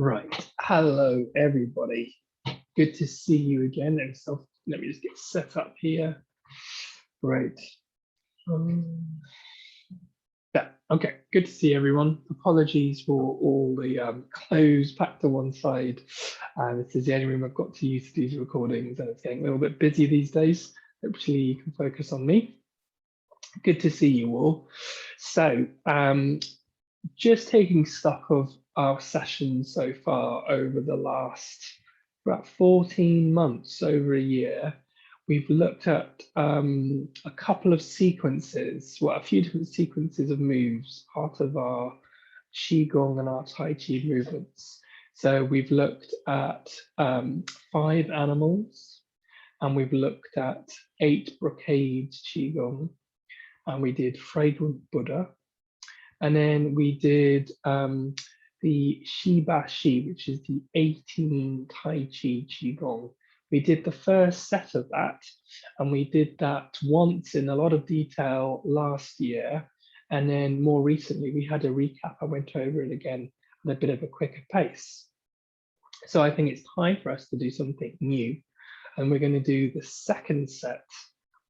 Right. Hello, everybody. Good to see you again. Let me just get set up here. Great. Yeah, okay. Good to see everyone. Apologies for all the clothes packed to one side. This is the only room I've got to use these recordings, and it's getting a little bit busy these days. Hopefully you can focus on me. Good to see you all. So, just taking stock of our sessions so far over the last about 14 months, over a year, we've looked at a couple of sequences, well, a few different sequences of moves, part of our Qigong and our Tai Chi movements. So we've looked at 5 animals, and we've looked at 8 brocades Qigong, and we did Fragrant Buddha. And then we did the Shibashi, which is the 18 Tai Chi Qigong. We did the first set of that, and we did that once in a lot of detail last year. And then more recently, we had a recap. I went over it again at a bit of a quicker pace. So I think it's time for us to do something new. And we're going to do the second set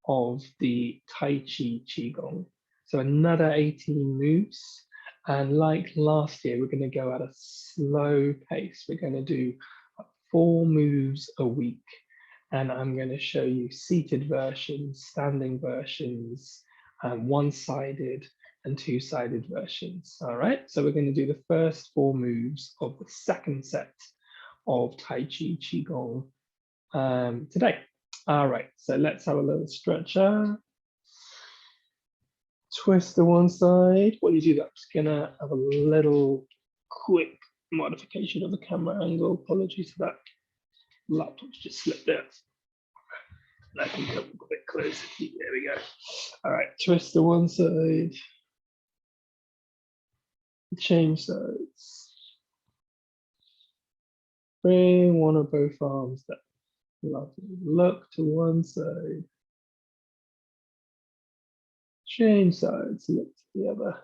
of the Tai Chi Qigong. So another 18 moves, and like last year, we're going to go at a slow pace. We're going to do 4 moves a week, and I'm going to show you seated versions, standing versions, one-sided and 2-sided versions. All right, so we're going to do the first 4 moves of the second set of Tai Chi Qigong today. All right, so let's have a little stretcher. Twist to one side. While you do that, I'm just gonna have a little quick modification of the camera angle. Apologies for that. Laptop's just slipped there. I can come a bit closer. There we go. All right, twist to one side. Change sides. Bring one or both arms down. Lovely. Look to one side. Change sides, look to the other.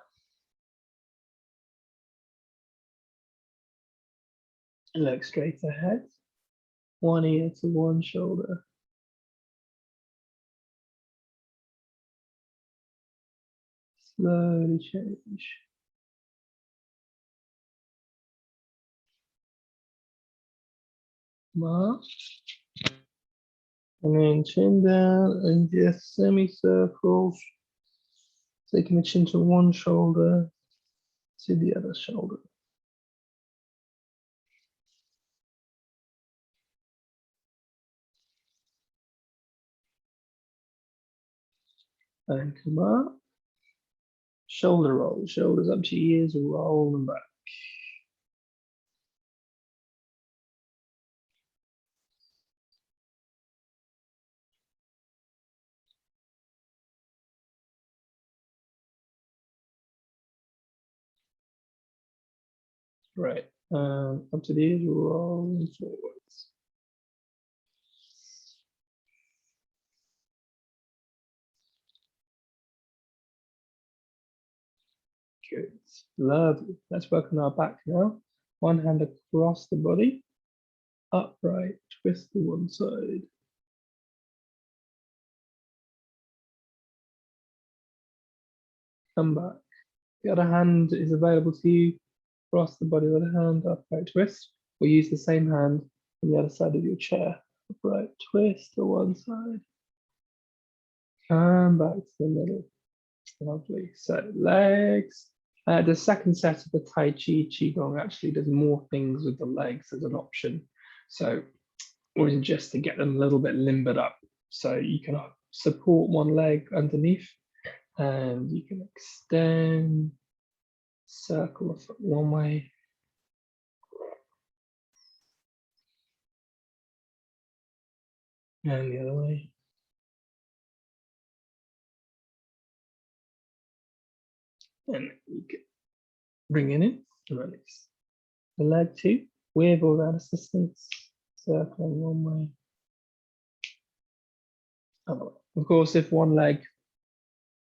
Look straight ahead. One ear to one shoulder. Slowly change. Mark. And then chin down and just semicircles. Taking the chin to one shoulder to the other shoulder. And come up. Shoulder roll. Shoulders up to your ears, roll them back. Right. Up to the ears, rolling forwards. Good. Lovely. Let's work on our back now. One hand across the body. Upright, twist to one side. Come back. The other hand is available to you. Cross the body with a hand, upright twist. Or use the same hand on the other side of your chair. Upright twist to one side. Come back to the middle. Lovely. So legs. The second set of the Tai Chi Qigong actually does more things with the legs as an option. So, or just to get them a little bit limbered up. So you can support one leg underneath, and you can extend, circle the foot one way. And the other way. And you can bring it in and release. The leg too, with or without assistance, circling one way. Other way. Of course, if one leg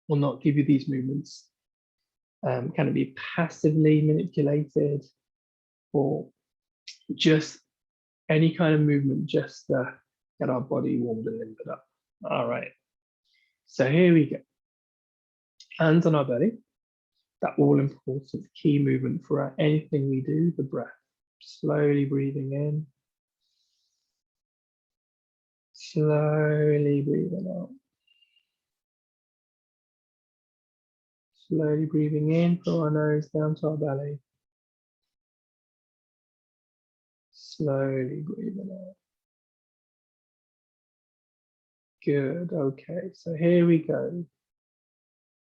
will not give you these movements, can it be passively manipulated, or just any kind of movement just to get our body warmed and limbered up. All right, so here we go. Hands on our belly. That all important key movement for anything we do, the breath. Slowly breathing in. Slowly breathing out. Slowly breathing in from our nose down to our belly. Slowly breathing out. Good, okay, so here we go.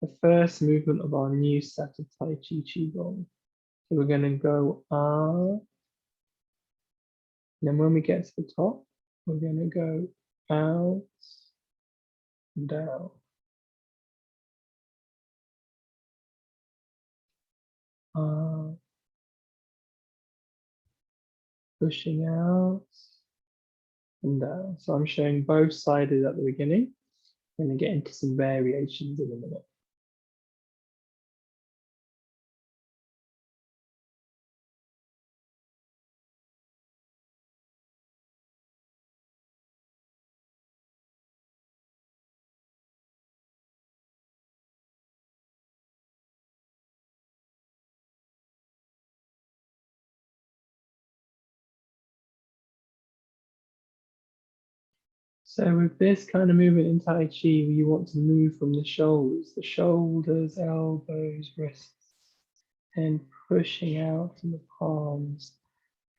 The first movement of our new set of Tai Chi Qigong. So we're going to go up. And then when we get to the top, we're going to go out, down. Up, pushing out, and down. So I'm showing both sides at the beginning. I'm going to get into some variations in a minute. So with this kind of movement in Tai Chi, you want to move from the shoulders, elbows, wrists, and pushing out from the palms,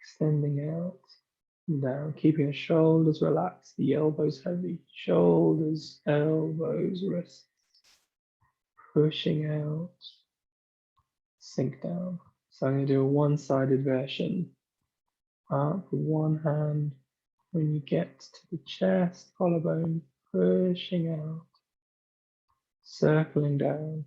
extending out and down, keeping the shoulders relaxed, the elbows heavy, shoulders, elbows, wrists, pushing out, sink down. So I'm going to do a one-sided version. Up with one hand. When you get to the chest, collarbone, pushing out, circling down.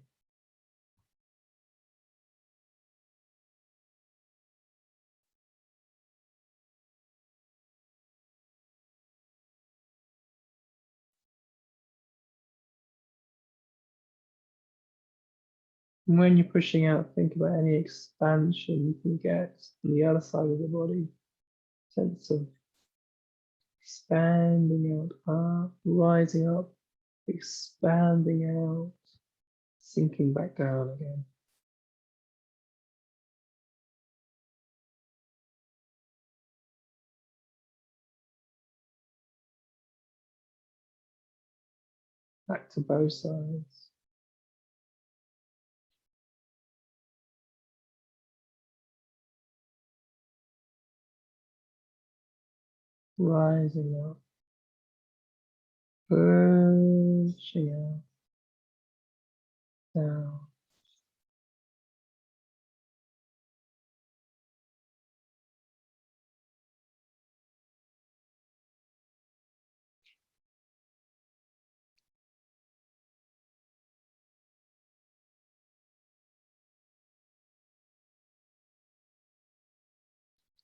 And when you're pushing out, think about any expansion you can get on the other side of the body. Sense of expanding out, up, rising up, expanding out, sinking back down again. Back to both sides. Rising up, pushing out, down.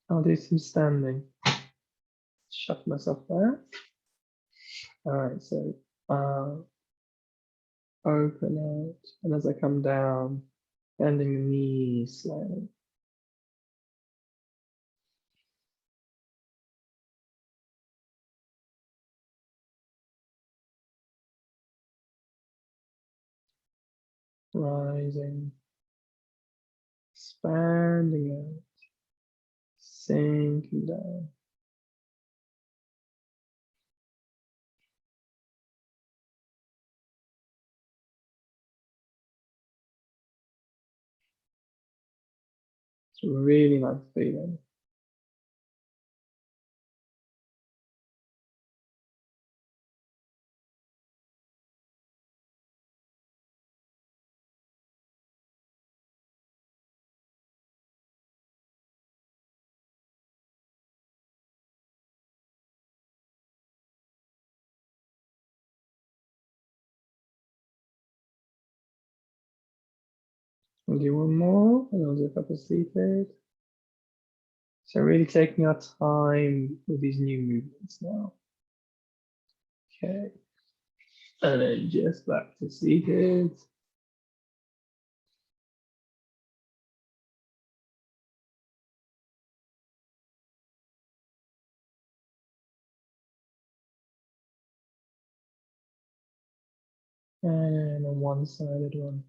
I'll do some standing. Shut myself there. All right, so open out, and as I come down, bending the knees slightly. Rising, expanding out, sinking down. It's a really nice feeling. I'll do one more, and I'll do a couple seated. So really taking our time with these new movements now. Okay. And then just back to seated. and a one-sided one.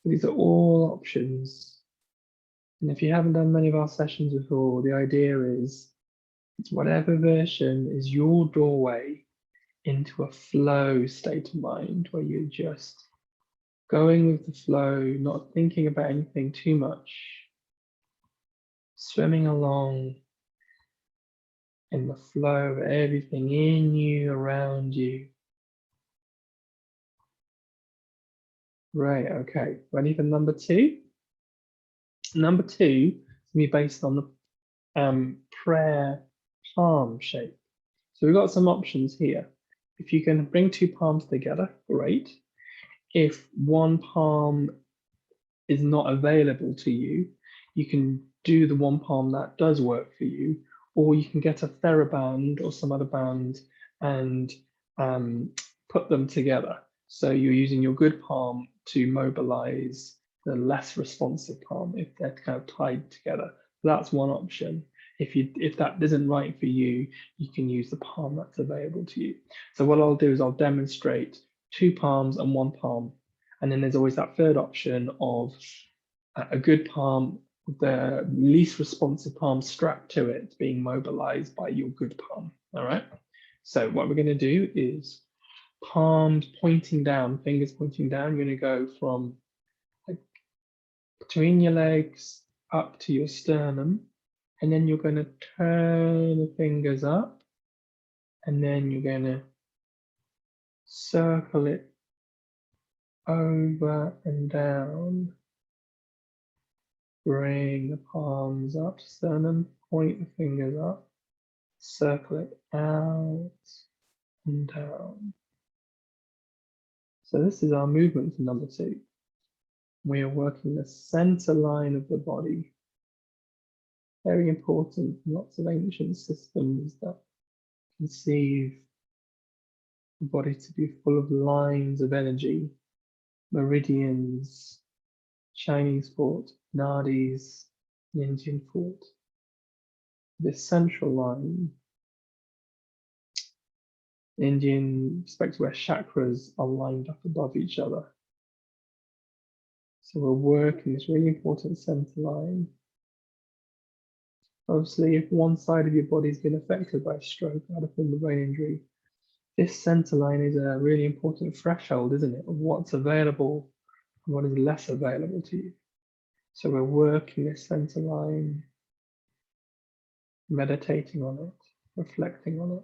These are all options. And if you haven't done many of our sessions before, the idea is it's whatever version is your doorway into a flow state of mind where you're just going with the flow, not thinking about anything too much, swimming along in the flow of everything in you, around you. Right, okay, ready for number two? Number two is going to be based on the prayer palm shape. So we've got some options here. If you can bring two palms together, great. If one palm is not available to you, you can do the one palm that does work for you, or you can get a TheraBand or some other band and put them together. So you're using your good palm to mobilize the less responsive palm if they're kind of tied together. That's one option. If that isn't right for you, you can use the palm that's available to you. So what I'll do is I'll demonstrate two palms and one palm. And then there's always that third option of a good palm, the least responsive palm strapped to it being mobilized by your good palm. All right. So what we're going to do is palms pointing down, fingers pointing down. You're going to go from between your legs up to your sternum. And then you're going to turn the fingers up. And then you're going to circle it over and down. Bring the palms up, sternum, point the fingers up, circle it out and down. So this is our movement for number two. We are working the center line of the body. Very important. Lots of ancient systems that conceive the body to be full of lines of energy, meridians, Chinese thought, nadis, Indian thought. This central line, Indian perspective where chakras are lined up above each other. So we're working this really important center line. Obviously, if one side of your body's been affected by a stroke, out of form of brain injury, this center line is a really important threshold, isn't it, of what's available and what is less available to you. So we're working this center line, meditating on it, reflecting on it.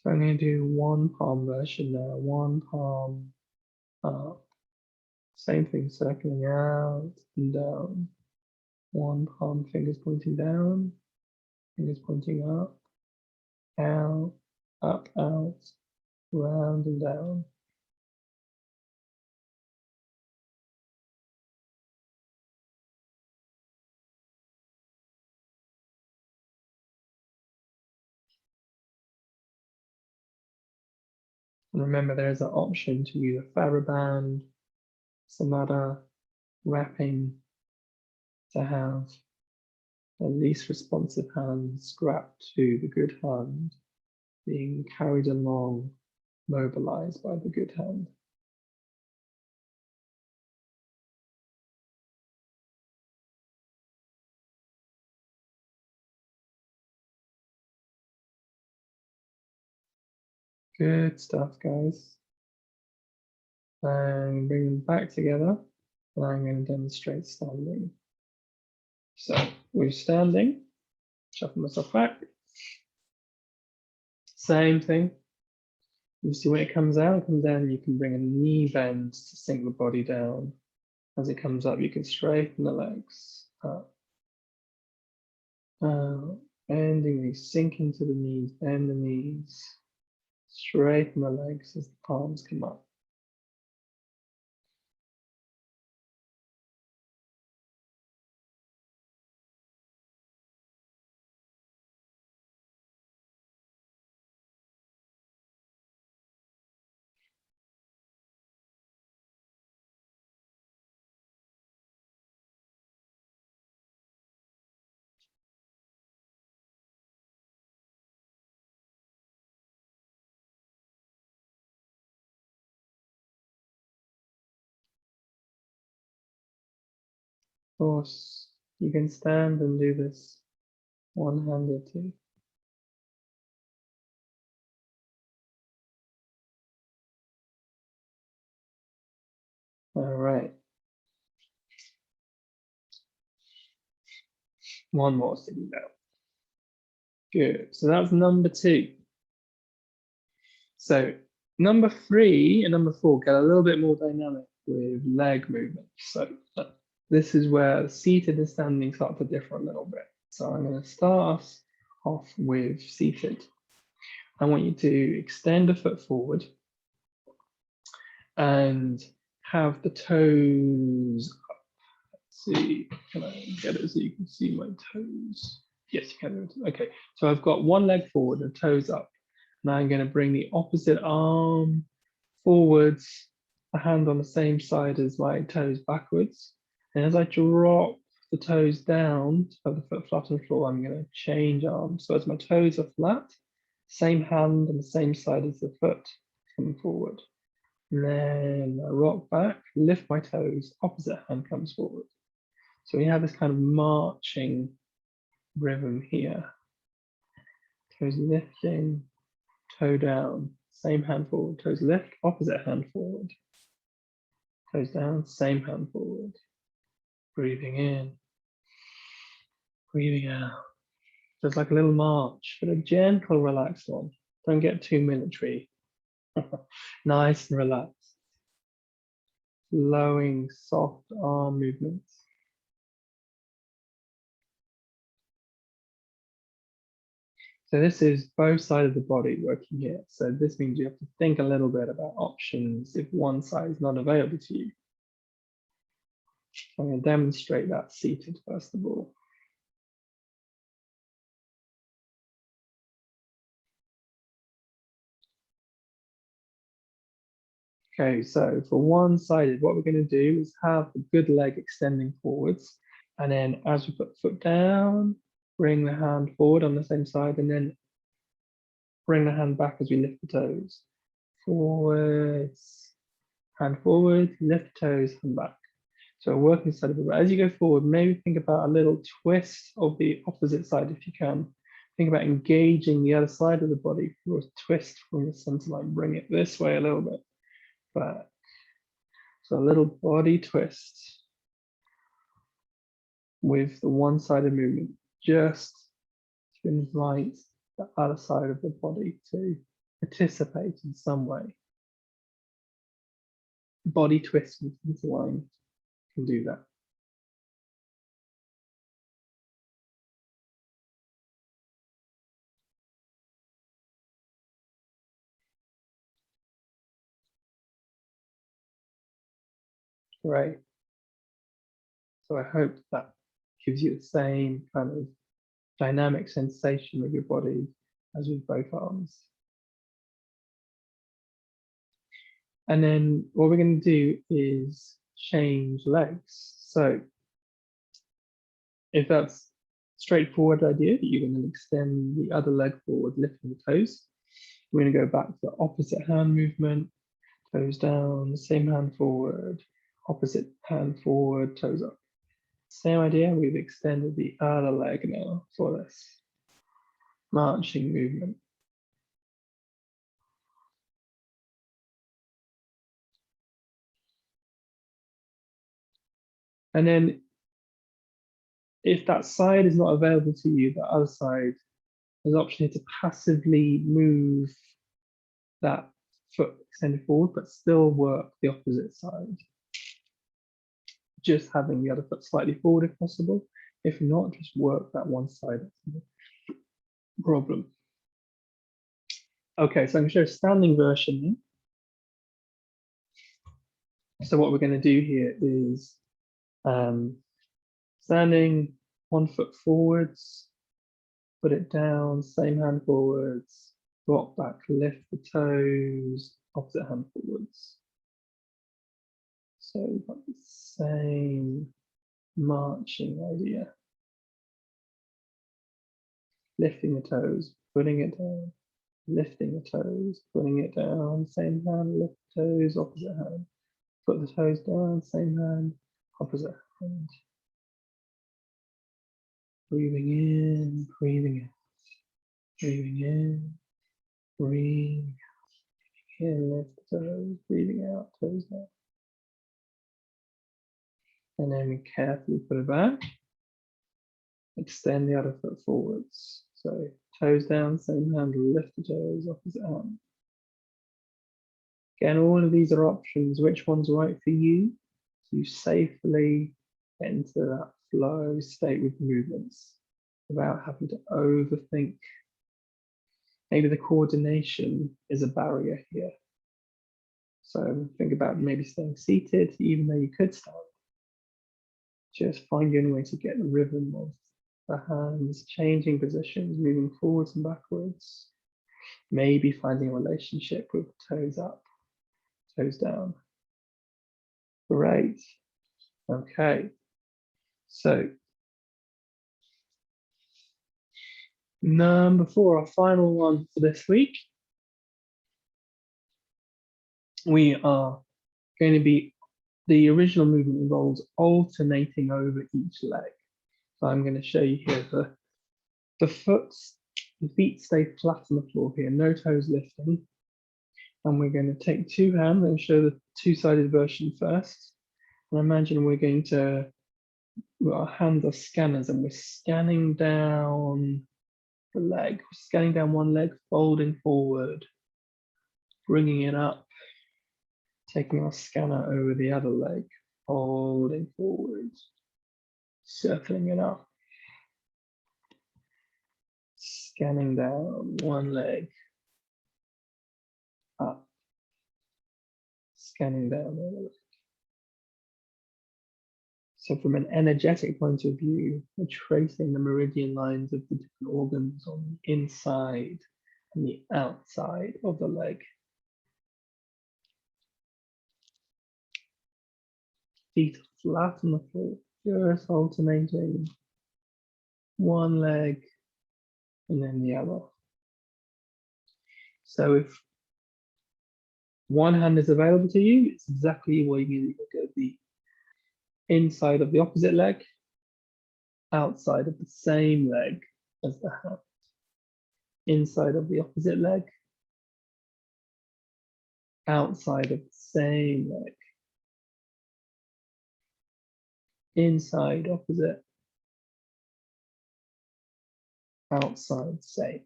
So I'm going to do one palm version now, one palm up. Same thing, circling out and down. One palm, fingers pointing down, fingers pointing up, out, out, round and down. And remember, there's an option to use a TheraBand, some other wrapping to have the least responsive hand strapped to the good hand, being carried along, mobilized by the good hand. Good stuff, guys. And bring them back together. And I'm going to demonstrate standing. So we're standing, shuffle myself back. Same thing. You see when it comes down, you can bring a knee bend to sink the body down. As it comes up, you can straighten the legs up, out, bending these, sink into the knees, bend the knees, straighten the legs as the palms come up. Of course, you can stand and do this one-handed too. All right. One more sitting down. Good. So that's number 2. So number 3 and number 4 get a little bit more dynamic with leg movement. So this is where seated and standing start to differ a little bit. So I'm going to start us off with seated. I want you to extend a foot forward and have the toes up. Let's see, can I get it so you can see my toes? Yes, you can. Okay, so I've got one leg forward and toes up. Now I'm going to bring the opposite arm forwards, a hand on the same side as my toes backwards. And as I drop the toes down to have the foot flat on the floor, I'm going to change arms. So as my toes are flat, same hand on the same side as the foot coming forward. And then I rock back, lift my toes, opposite hand comes forward. So we have this kind of marching rhythm here. Toes lifting, toe down, same hand forward, toes lift, opposite hand forward. Toes down, same hand forward. Breathing in, breathing out. Just like a little march, but a gentle, relaxed one. Don't get too military. Nice and relaxed. Flowing, soft arm movements. So this is both sides of the body working here. So this means you have to think a little bit about options if one side is not available to you. I'm going to demonstrate that seated first of all. Okay, so for one-sided, what we're going to do is have the good leg extending forwards. And then as we put the foot down, bring the hand forward on the same side, and then bring the hand back as we lift the toes. Forwards, hand forward, lift toes, hand back. So working side of the body. As you go forward, maybe think about a little twist of the opposite side if you can. Think about engaging the other side of the body for a twist from the center line. Bring it this way a little bit. Back. So a little body twist with the one-sided movement, just to invite the other side of the body to participate in some way. Body twist and center line can do that. Great. So I hope that gives you the same kind of dynamic sensation with your body as with both arms. And then what we're going to do is change legs. So if that's straightforward idea that you're going to extend the other leg forward, lifting the toes, we're going to go back to the opposite hand movement, toes down, same hand forward, opposite hand forward, toes up. Same idea, we've extended the other leg now for this marching movement. And then if that side is not available to you, the other side, there's an option here to passively move that foot extended forward, but still work the opposite side. just having the other foot slightly forward if possible. If not, just work that one side. Problem. Okay, so I'm going to show a standing version. So what we're going to do here is standing, one foot forwards, put it down, same hand forwards, rock back, lift the toes, opposite hand forwards. So we've got the same marching idea. Lifting the toes, putting it down, lifting the toes, putting it down, same hand, lift the toes, opposite hand. Put the toes down, same hand, opposite hand. Breathing in, breathing out. Breathing in, breathing out. In, lift the toes, breathing out, toes down. And then we carefully put it back. Extend the other foot forwards. So toes down, same hand, lift the toes, opposite hand. Again, all of these are options. Which one's right for you? So you safely get into that flow state with movements without having to overthink. Maybe the coordination is a barrier here. So think about maybe staying seated, even though you could stand. Just find your own way to get the rhythm of the hands, changing positions, moving forwards and backwards. Maybe finding a relationship with toes up, toes down. Great. Okay. So number 4, our final one for this week. We are going to be, the original movement involves alternating over each leg. So I'm going to show you here the feet stay flat on the floor here, no toes lifting. And we're going to take 2 hands and show the 2-sided version first. And imagine we're going to, our hands are scanners and we're scanning down the leg, scanning down one leg, folding forward, bringing it up, taking our scanner over the other leg, folding forward, circling it up, scanning down one leg, up, scanning down the other leg. So from an energetic point of view, we're tracing the meridian lines of the different organs on the inside and the outside of the leg. Feet flat on the floor, just alternating one leg and then the other. So if one hand is available to you, it's exactly what you look at the inside of the opposite leg, outside of the same leg as the hand, inside of the opposite leg, outside of the same leg, inside, opposite, outside, same.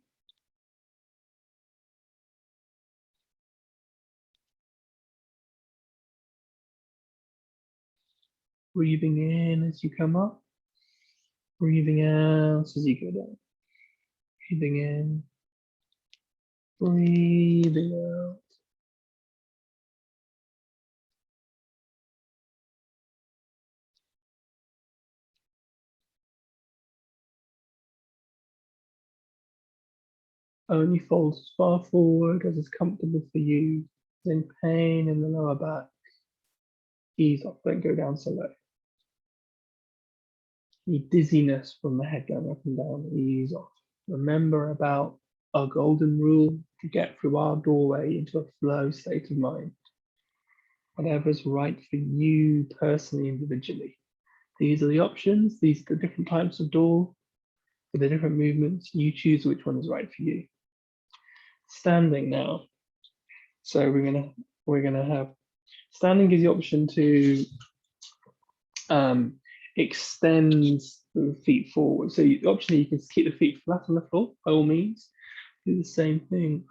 Breathing in as you come up, breathing out as you go down. Breathing in, breathing out. Only fold as far forward as is comfortable for you. In pain in the lower back, ease off, don't go down so low. Any dizziness from the head going up and down, ease off. Remember about our golden rule to get through our doorway into a flow state of mind. Whatever's right for you personally, individually. These are the options, these are the different types of door, for the different movements, you choose which one is right for you. Standing now. So we're gonna have, standing gives you the option to extend the feet forward. So the option you can keep the feet flat on the floor, by all means. Do the same thing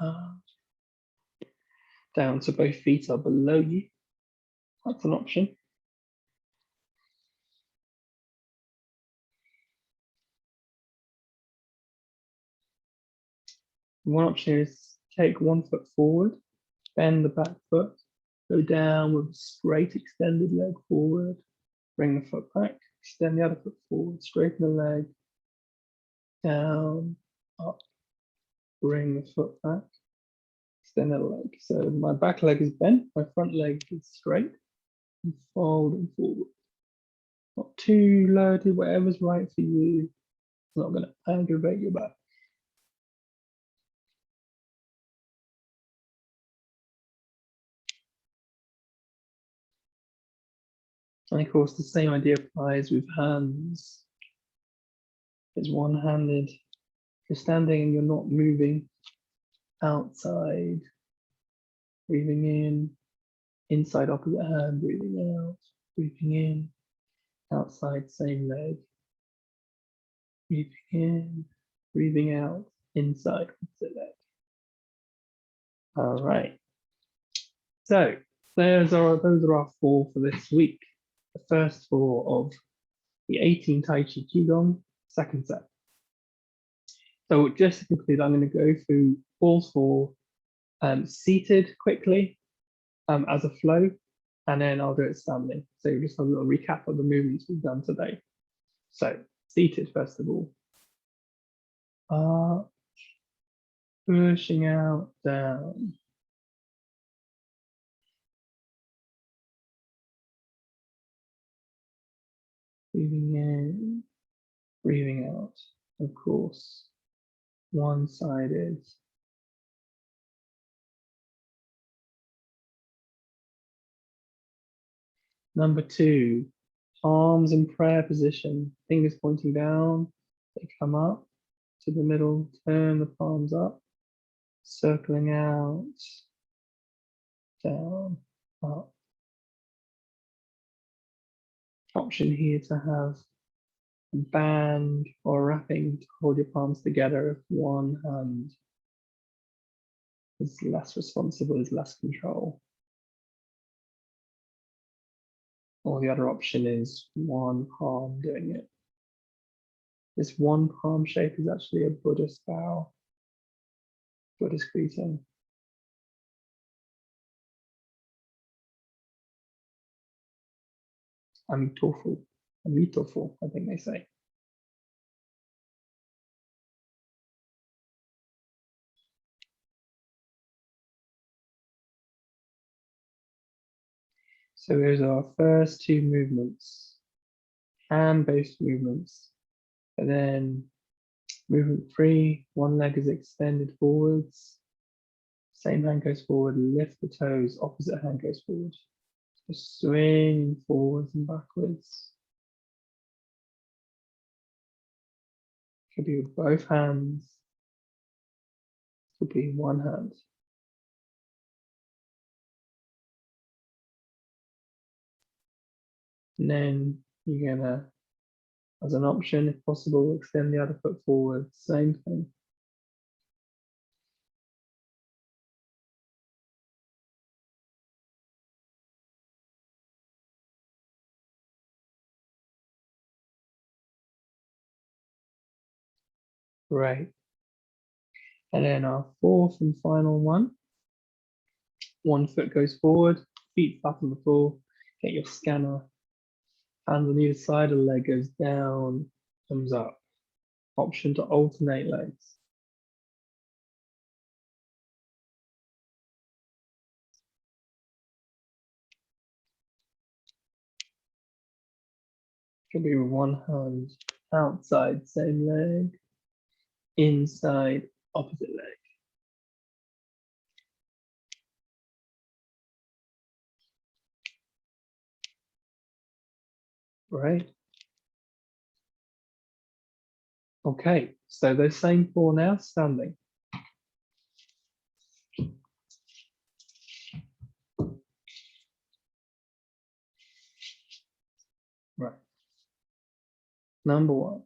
down so both feet are below you. That's an option. One option is take 1 foot forward, bend the back foot, go down with a straight extended leg forward, bring the foot back, extend the other foot forward, straighten the leg, down, up, bring the foot back, extend the leg. So my back leg is bent, my front leg is straight, and folding forward. Not too loaded, whatever's right for you. It's not going to aggravate your back. And of course, the same idea applies with hands. It's one-handed. If you're standing and you're not moving, outside, breathing in, inside opposite hand, breathing out, breathing in, outside same leg, breathing in, breathing out, inside opposite leg. All right. So those are our 4 for this week. The first 4 of the 18 Tai Chi Qigong, second set. So just to conclude, I'm going to go through all 4 seated quickly as a flow, and then I'll do it standing. So just have a little recap of the movements we've done today. So seated first of all. Up, pushing out, down. Breathing in, breathing out. Of course, one-sided. Number 2, palms in prayer position, fingers pointing down, they come up to the middle, turn the palms up, circling out, down, up. Option here to have a band or wrapping to hold your palms together if one hand is less responsible, is less control. Or the other option is one palm doing it. This one palm shape is actually a Buddhist bow, Buddhist greeting. Amitofu, Amitofu, I think they say. So those are our first 2 movements, hand-based movements. And then movement 3, one leg is extended forwards. Same hand goes forward, lift the toes, opposite hand goes forward. Just swing forwards and backwards. Could be with both hands. Could be one hand. And then you're gonna, as an option, if possible, extend the other foot forward, same thing. Great. And then our 4th and final one. One foot goes forward, feet flat on the floor, get your scanner. Hands on either side, the leg goes down, comes up. Option to alternate legs. Could be with one hand outside, same leg, inside, opposite leg. Right. Okay, so those same 4 now, standing. Right. Number 1.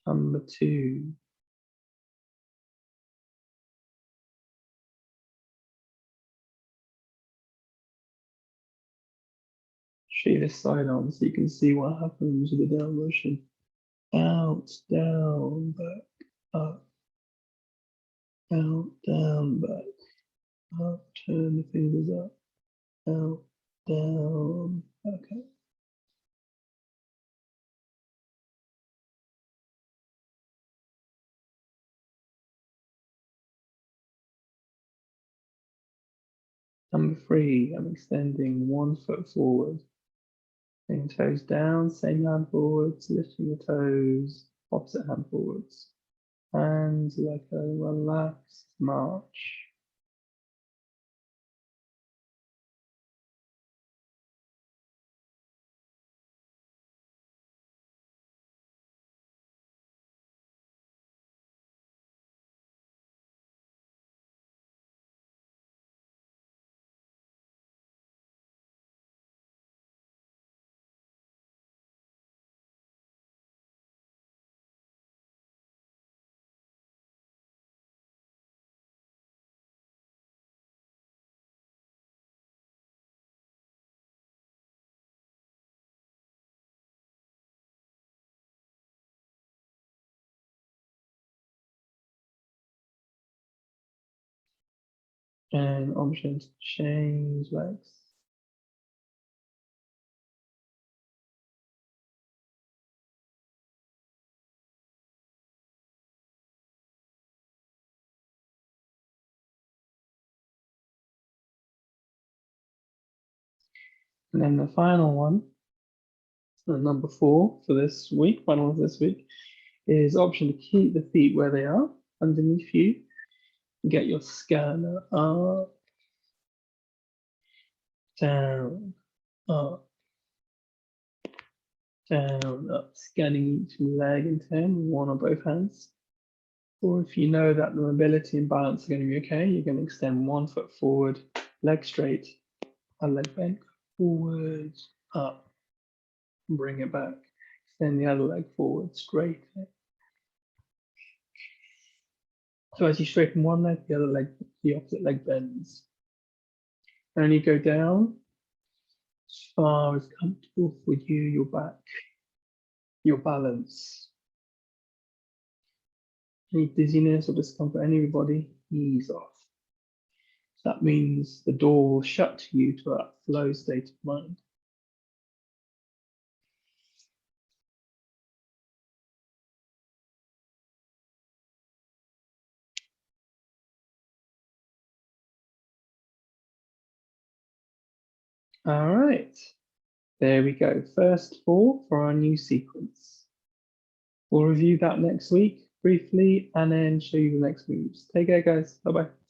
Number 2. Show you this side arm so you can see what happens with the down motion. Out, down, back, up, out, down, back, up, turn the fingers up, out, down, back up. Number 3, I'm extending 1 foot forward. Bring toes down, same hand forwards, lifting the toes, opposite hand forwards. Hands like a relaxed march. And option to change legs. And then the final one, so number 4 for this week, final of this week, is option to keep the feet where they are underneath you. Get your scanner up, down, up, down, up, scanning each leg in turn with one or both hands. Or if you know that the mobility and balance are going to be okay, you're going to extend 1 foot forward, leg straight, a leg bent, forward, up, bring it back. Extend the other leg forward, straight. So as you straighten one leg, the other leg, the opposite leg bends. And you go down as far as comfortable for you, your back, your balance. Any dizziness or discomfort in your body, ease off. So that means the door will shut to you to that flow state of mind. All right, there we go. First 4 for our new sequence. We'll review that next week briefly and then show you the next moves. Take care, guys. Bye-bye.